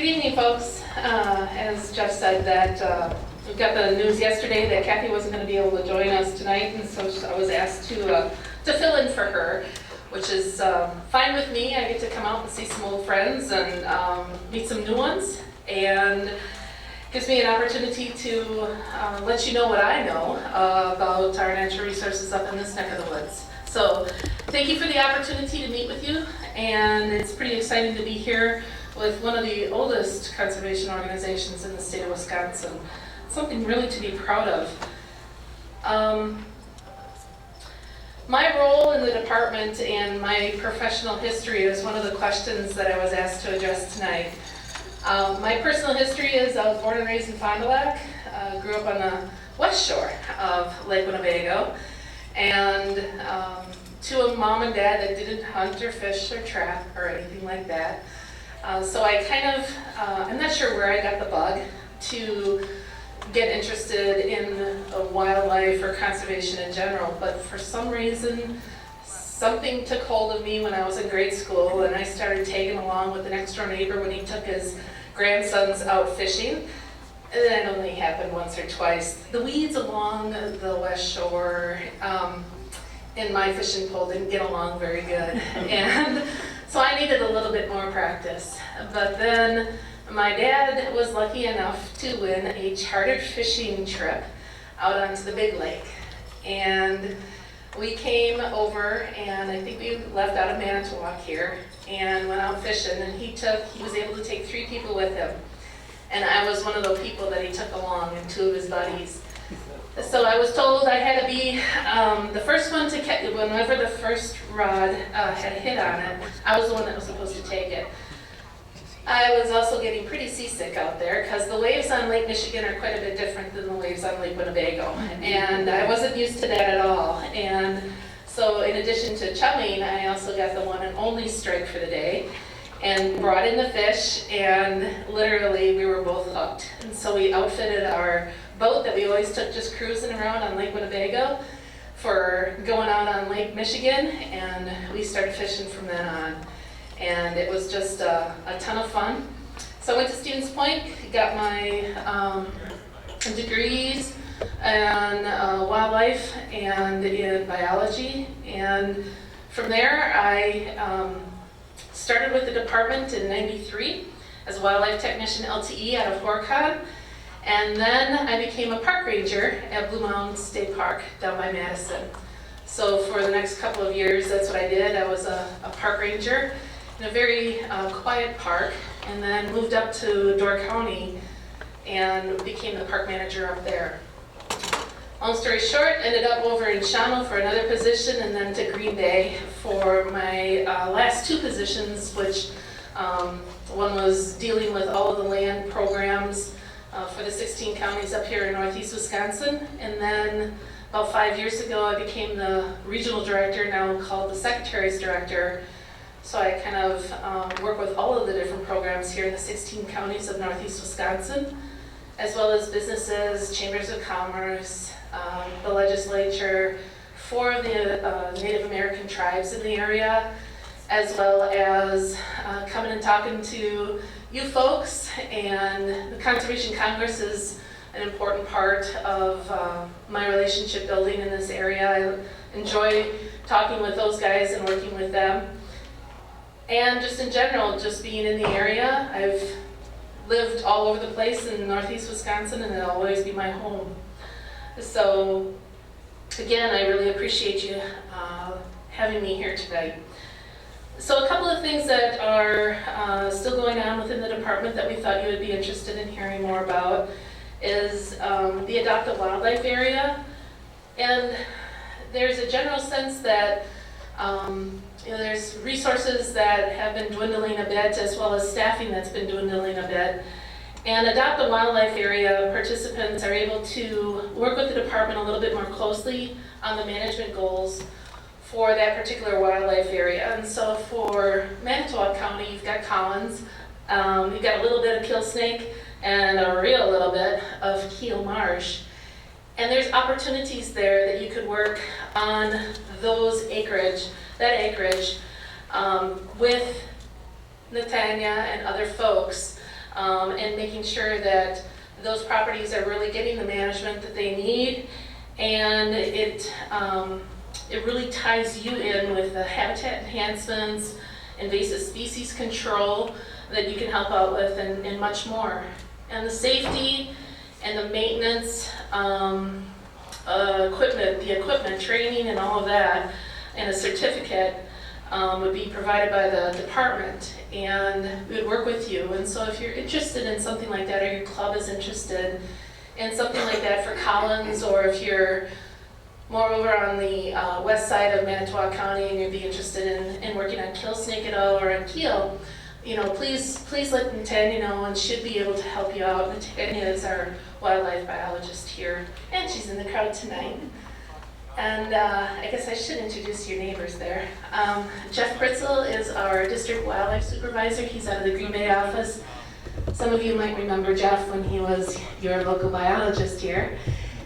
Good evening, folks. As Jeff said, that we got the news yesterday that Kathy wasn't going to be able to join us tonight, and so I was asked to fill in for her, which is fine with me. I get to come out and see some old friends and meet some new ones, and gives me an opportunity to let you know what I know about our natural resources up in this neck of the woods. So thank you for the opportunity to meet with you, and it's pretty exciting to be here with one of the oldest conservation organizations in the state of Wisconsin. Something really to be proud of. My role in the department and my professional history is one of the questions that I was asked to address tonight. My personal history is I was born and raised in Fond du Lac, grew up on the west shore of Lake Winnebago, and to a mom and dad that didn't hunt or fish or trap or anything like that. So I kind of, I'm not sure where I got the bug to get interested in wildlife or conservation in general, but for some reason, something took hold of me when I was in grade school, and I started tagging along with the next door neighbor when he took his grandsons out fishing. And that only happened once or twice. The weeds along the west shore in my fishing pole didn't get along very good. And so I needed a little bit more practice. But then my dad was lucky enough to win a chartered fishing trip out onto the big lake. And we came over, and I think we left out of Manitowoc here and went out fishing, and he was able to take 3 people with him. And I was one of the people that he took along, and 2 of his buddies. So I was told I had to be the first one to catch, whenever the first rod had hit on it, I was the one that was supposed to take it. I was also getting pretty seasick out there because the waves on Lake Michigan are quite a bit different than the waves on Lake Winnebago. And I wasn't used to that at all. And so in addition to chumming, I also got the one and only strike for the day and brought in the fish, and literally we were both hooked. And so we outfitted our boat that we always took just cruising around on Lake Winnebago for going out on Lake Michigan, and we started fishing from then on. And it was just a ton of fun. So I went to Stevens Point, got my degrees in wildlife and in biology, and from there I started with the department in '93 as a wildlife technician LTE out of Horicon, and then I became a park ranger at Blue Mountain State Park down by Madison. So for the next couple of years, that's what I did. I was a park ranger in a very quiet park, and then moved up to Door County and became the park manager up there. Long story short, ended up over in Shawano for another position, and then to Green Bay for my last 2 positions, which one was dealing with all of the land programs for the 16 counties up here in northeast Wisconsin, and then about 5 years ago I became the regional director, now called the secretary's director. So I kind of work with all of the different programs here in the 16 counties of northeast Wisconsin, as well as businesses, chambers of commerce, the legislature, 4 of the Native American tribes in the area, as well as coming and talking to you folks. And the Conservation Congress is an important part of my relationship building in this area. I enjoy talking with those guys and working with them. And just in general, just being in the area. I've lived all over the place in northeast Wisconsin, and it'll always be my home. So again, I really appreciate you having me here tonight. So a couple of things that are still going on within the department that we thought you would be interested in hearing more about is the Adopt a Wildlife area. And there's a general sense that there's resources that have been dwindling a bit, as well as staffing that's been dwindling a bit. And Adopt a Wildlife area participants are able to work with the department a little bit more closely on the management goals for that particular wildlife area. And so for Manitowoc County, you've got Collins, you've got a little bit of kill snake, and a real little bit of keel marsh. And there's opportunities there that you could work on that acreage with Natanya and other folks and making sure that those properties are really getting the management that they need, and it really ties you in with the habitat enhancements, invasive species control that you can help out with, and much more. And the safety and the maintenance, the equipment, training and all of that, and a certificate would be provided by the department, and we would work with you. And so if you're interested in something like that, or your club is interested in something like that for Collins, or if you're more over on the west side of Manitowoc County and you'd be interested in working on kill snake at all, or on keel, please let Natanya know, and should be able to help you out. Natanya is our wildlife biologist here, and she's in the crowd tonight. And I guess I should introduce your neighbors there. Jeff Pritzel is our district wildlife supervisor. He's out of the Green Bay office. Some of you might remember Jeff when he was your local biologist here.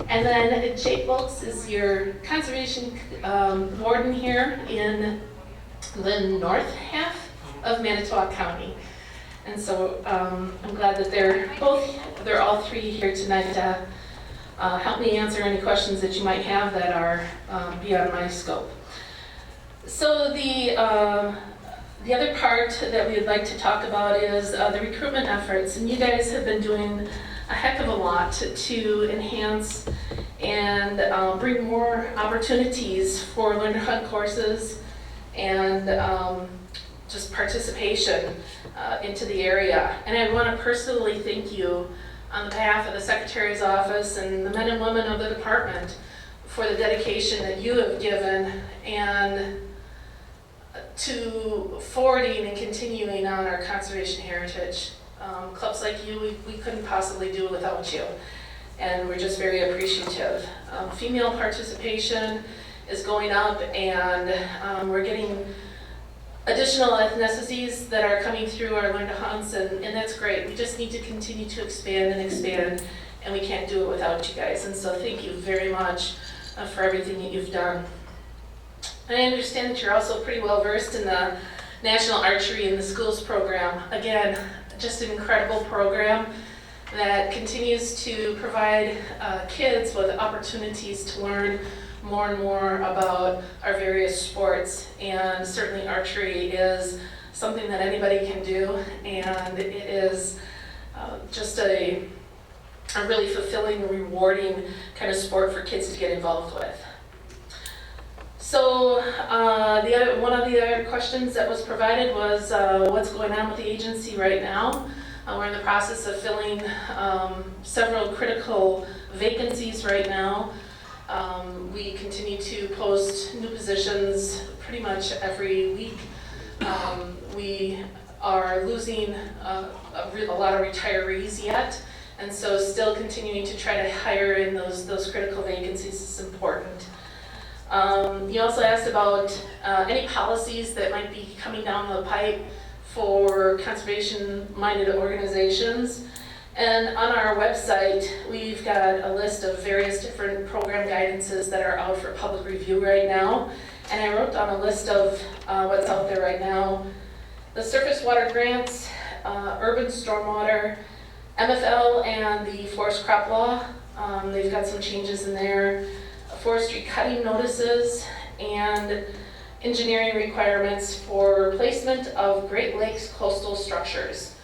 And then Jake Volks is your conservation warden here in the north half of Manitowoc County. And so I'm glad that they're all three here tonight to help me answer any questions that you might have that are beyond my scope. So the other part that we would like to talk about is the recruitment efforts, and you guys have been doing a heck of a lot to enhance and bring more opportunities for Learn to Hunt courses and just participation into the area. And I want to personally thank you on behalf of the Secretary's office and the men and women of the department for the dedication that you have given and to forwarding and continuing on our conservation heritage. Clubs like you, we couldn't possibly do without you, and we're just very appreciative. Female participation is going up, and we're getting additional ethnicities that are coming through our Learn to Hunts, and that's great. We just need to continue to expand, and we can't do it without you guys. And so thank you very much for everything that you've done. I understand that you're also pretty well versed in the National Archery in the Schools program. Again, just an incredible program that continues to provide kids with opportunities to learn more and more about our various sports, and certainly archery is something that anybody can do, and it is just a really fulfilling and rewarding kind of sport for kids to get involved with. So one of the other questions that was provided was what's going on with the agency right now. We're in the process of filling several critical vacancies right now. We continue to post new positions pretty much every week. We are losing a lot of retirees yet, and so still continuing to try to hire in those critical vacancies is important. You also asked about any policies that might be coming down the pipe for conservation-minded organizations. And on our website, we've got a list of various different program guidances that are out for public review right now. And I wrote down a list of what's out there right now. The surface water grants, urban stormwater, MFL, and the forest crop law. They've got some changes in there. Forestry cutting notices, and engineering requirements for replacement of Great Lakes coastal structures.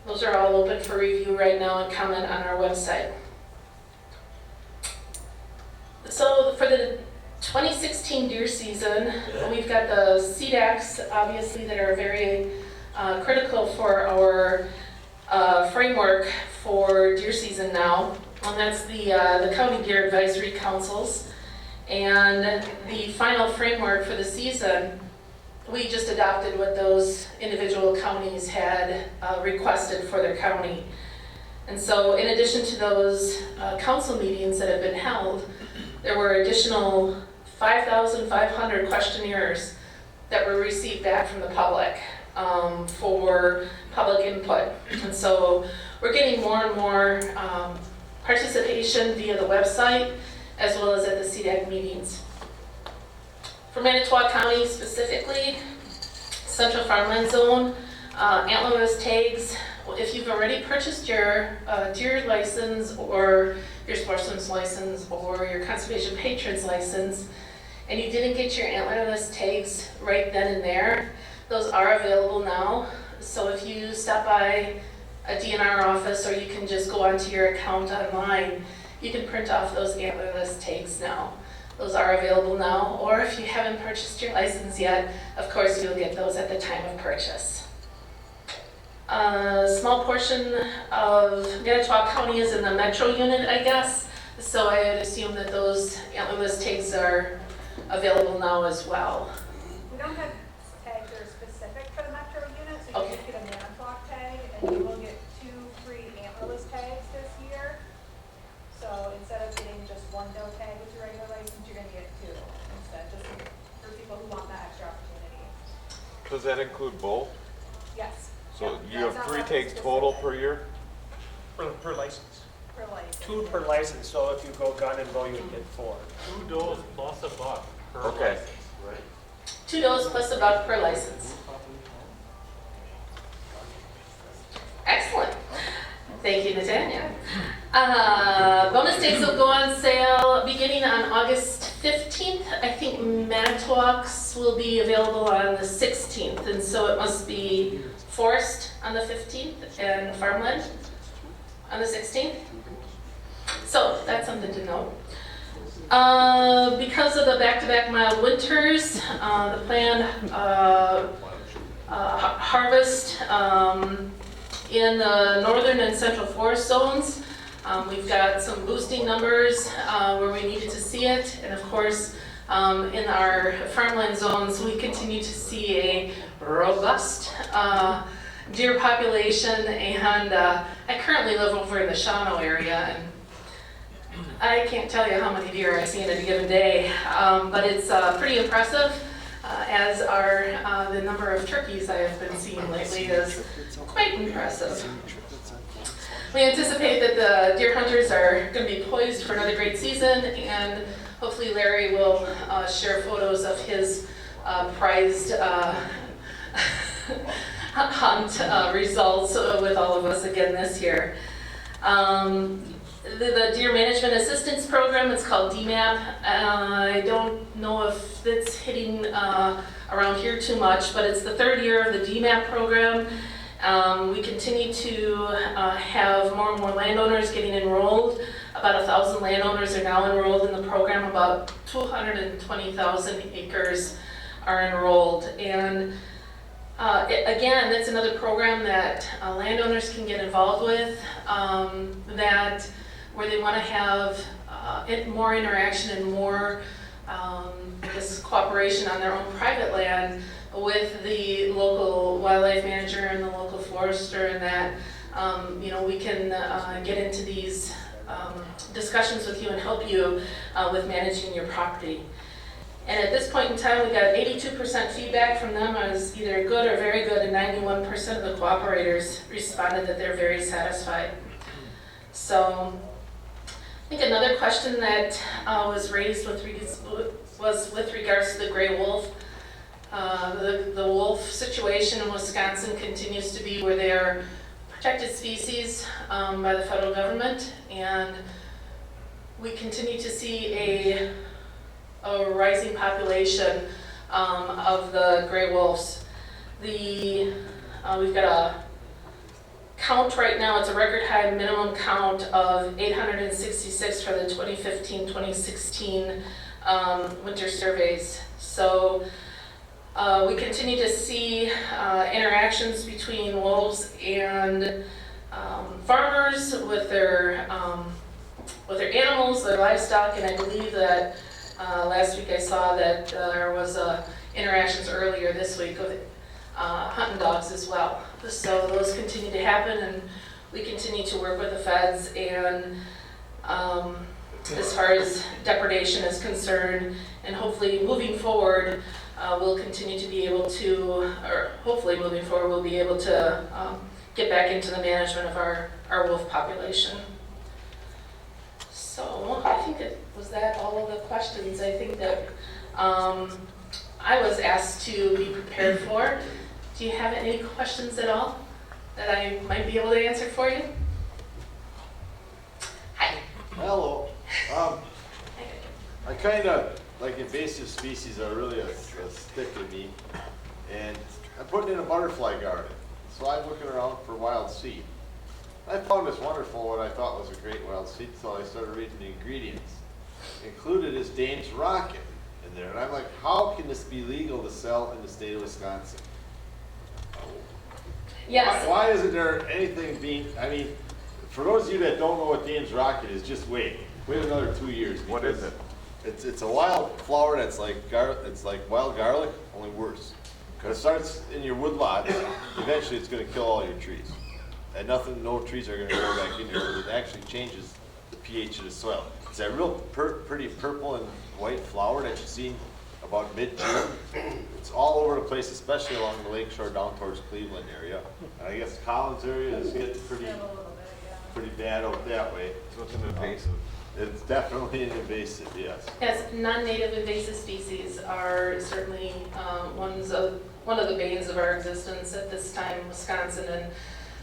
Those are all open for review right now and comment on our website. So for the 2016 deer season, we've got the CDACs, obviously, that are very critical for our framework for deer season now. And that's the County Deer Advisory Councils. And the final framework for the season, we just adopted what those individual counties had requested for their county. And so in addition to those council meetings that have been held, there were additional 5,500 questionnaires that were received back from the public for public input. And so we're getting more and more participation via the website, as well as at the CDAC meetings. For Manitowoc County specifically, Central Farmland Zone, antlerless tags if you've already purchased your deer license or your sportsman's license or your conservation patron's license, and you didn't get your antlerless tags right then and there, those are available now. So if you stop by a DNR office, or you can just go onto your account online, you can print off those antlerless tags now. Those are available now, or if you haven't purchased your license yet, of course you'll get those at the time of purchase. A small portion of Manitowoc County is in the metro unit, I guess, so I would assume that those antlerless tags are available now as well. We don't have tags that are specific for the metro unit, so you Okay. can get a Manitowoc tag, and you will get 2 free antlerless tags this year. So instead of getting just one doe tag with your regular license, you're going to get 2 instead, just for people who want that extra opportunity. Does that include both? Yes. So Yep, you that's have not 3 weapon tags total specific. per year? Per license. Per license. 2 per license, so if you go gun and bow, you get 4. 2 does plus a buck per Okay. license, right? $2 plus a buck per license. Excellent. Thank you, Natanya. Bonus tags will go on sale beginning on August 15th. I think Manitowoc's will be available on the 16th, and so it must be Forest on the 15th and Farmland on the 16th. So that's something to know. Because of the back-to-back mild winters, the planned harvest in the northern and central forest zones, we've got some boosting numbers where we needed to see it, and of course in our farmland zones we continue to see a robust deer population, and I currently live over in the Shawano area, and I can't tell you how many deer I see in a given day, but it's pretty impressive, as are the number of turkeys I have been seeing lately is quite impressive. We anticipate that the deer hunters are going to be poised for another great season, and hopefully Larry will share photos of his prized hunt results with all of us again this year. The Deer Management Assistance Program, it's called DMAP. I don't know if it's hitting around here too much, but it's the 3rd year of the DMAP program. We continue to have more and more landowners getting enrolled. About 1,000 landowners are now enrolled in the program. About 220,000 acres are enrolled. And again, that's another program that landowners can get involved with, where they want to have more interaction and more cooperation on their own private land with the local wildlife manager and the local forester, and that we can get into these discussions with you and help you with managing your property. And at this point in time, we got 82% feedback from them as either good or very good, and 91% of the cooperators responded that they're very satisfied. So I think another question that was raised was with regards to the gray wolf. The wolf situation in Wisconsin continues to be where they are protected species by the federal government, and we continue to see a rising population of the gray wolves. We've got a count right now, it's a record high minimum count of 866 for the 2015-2016 winter surveys. So we continue to see interactions between wolves and farmers with their animals, their livestock, and I believe that last week I saw that there was interactions earlier this week with hunting dogs as well. So those continue to happen, and we continue to work with the feds, and as far as depredation is concerned, and hopefully moving forward, we'll continue to be able to, or hopefully moving forward, we'll be able to get back into the management of our wolf population. So I think was that all of the questions I think that I was asked to be prepared for. Do you have any questions at all that I might be able to answer for you? Hi. Hello. I kind of, like invasive species are really a stick in me. And I'm putting in a butterfly garden. So I'm looking around for wild seed. I found this wonderful, what I thought was a great wild seed, so I started reading the ingredients. Included is Dane's Rocket in there. And I'm like, how can this be legal to sell in the state of Wisconsin? Yes. Why isn't there anything being, I mean, for those of you that don't know what Dane's Rocket is, just wait another 2 years. What is it? It's a wild flower that's like it's like wild garlic, only worse. It starts in your wood lot. Eventually, it's going to kill all your trees, and no trees are going to grow back in there. Because it actually changes the pH of the soil. It's that real pretty purple and white flower that you see about mid-June. It's all over the place, especially along the lake shore down towards Cleveland area. And I guess Collins area is getting Still a little bit, yeah. pretty bad out that way. So it's an invasive. It's definitely an invasive, yes. Yes, non-native invasive species are certainly one of the banes of our existence at this time in Wisconsin, and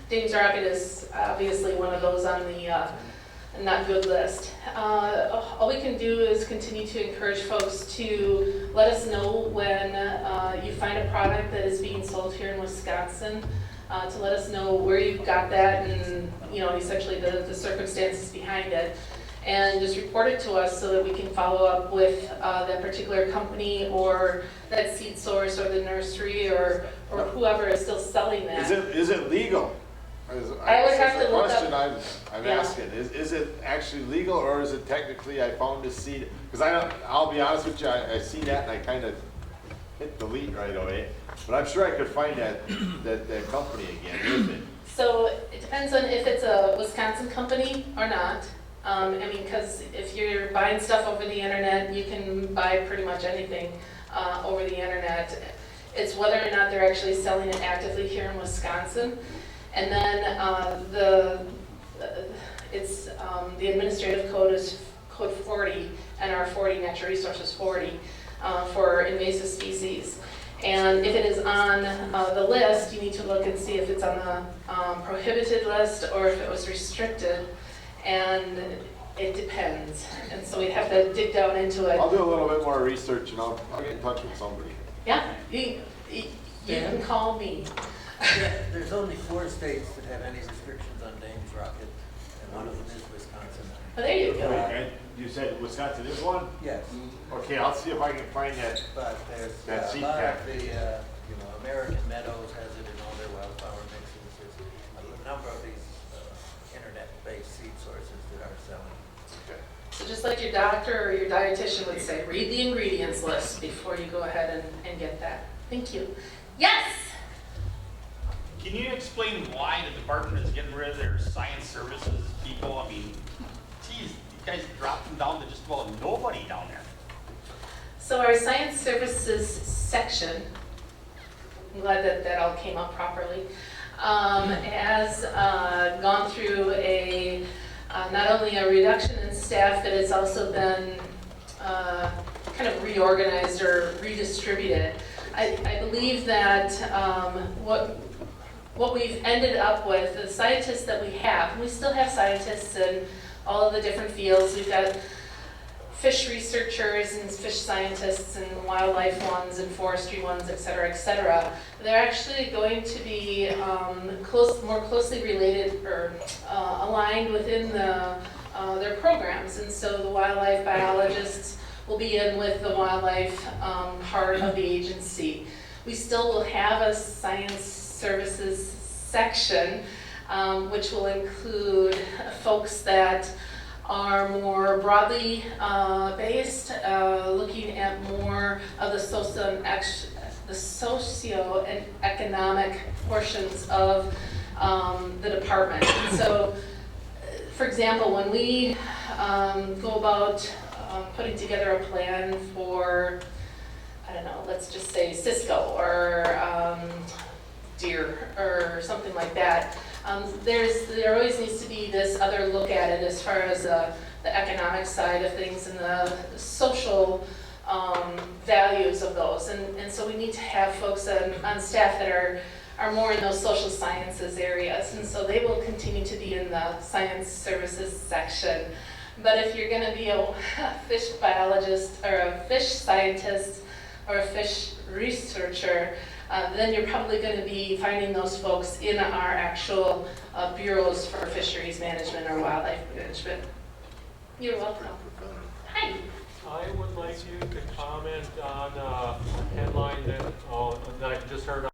Dane's Rocket is obviously one of those on the not good list. All we can do is continue to encourage folks to let us know when you find a product that is being sold here in Wisconsin, to let us know where you got that and essentially the circumstances behind it. And just report it to us so that we can follow up with that particular company or that seed source or the nursery or whoever is still selling that. Is it legal? I would have to look up. Question I'm Yeah. asking, is it actually legal or is it technically I found this seed? Because I'll be honest with you, I see that and I kind of hit delete right away. But I'm sure I could find that company again, isn't it? So it depends on if it's a Wisconsin company or not. Because if you're buying stuff over the internet, you can buy pretty much anything over the internet. It's whether or not they're actually selling it actively here in Wisconsin. And then the administrative code is code 40, NR 40, Natural Resources 40, for invasive species. And if it is on the list, you need to look and see if it's on the prohibited list or if it was restricted. And it depends. And so we'd have to dig down into it. I'll do a little bit more research and I'll get in touch with somebody. Yeah, you can call me. There's only 4 states that have any restrictions on Dane's Rocket, and one of them is Wisconsin. Oh, there you go. And you said Wisconsin is one? Yes, Okay, I'll see if I can find that. but there's That a seed lot pack. of the, American Meadows has it in all their wildflower mixes. There's a number of these internet-based seed sources that are selling. Okay. So just like your doctor or your dietitian would say, read the ingredients list before you go ahead and get that. Thank you. Yes? Can you explain why the department is getting rid of their science services people? I mean, geez, you guys dropped them down to just about nobody down there. So our science services section, I'm glad that all came up properly, has gone through not only a reduction in staff, but it's also been kind of reorganized or redistributed. I believe that what we've ended up with, the scientists that we have, and we still have scientists in all of the different fields. We've got fish researchers and fish scientists and wildlife ones and forestry ones, et cetera, et cetera. They're actually going to be more closely related or aligned within their programs. And so the wildlife biologists will be in with the wildlife part of the agency. We still will have a science services section, which will include folks that are more broadly based, looking at more of the socio and economic portions of the department. And so, for example, when we go about putting together a plan for, I don't know, let's just say Cisco or deer or something like that, there always needs to be this other look at it as far as the economic side of things and the social values of those. And so we need to have folks on staff that are are more in those social sciences areas, and so they will continue to be in the science services section. But if you're gonna be a fish biologist or a fish scientist or a fish researcher, then you're probably gonna be finding those folks in our actual bureaus for fisheries management or wildlife management. You're welcome. Hi. I would like you to comment on a headline that I just heard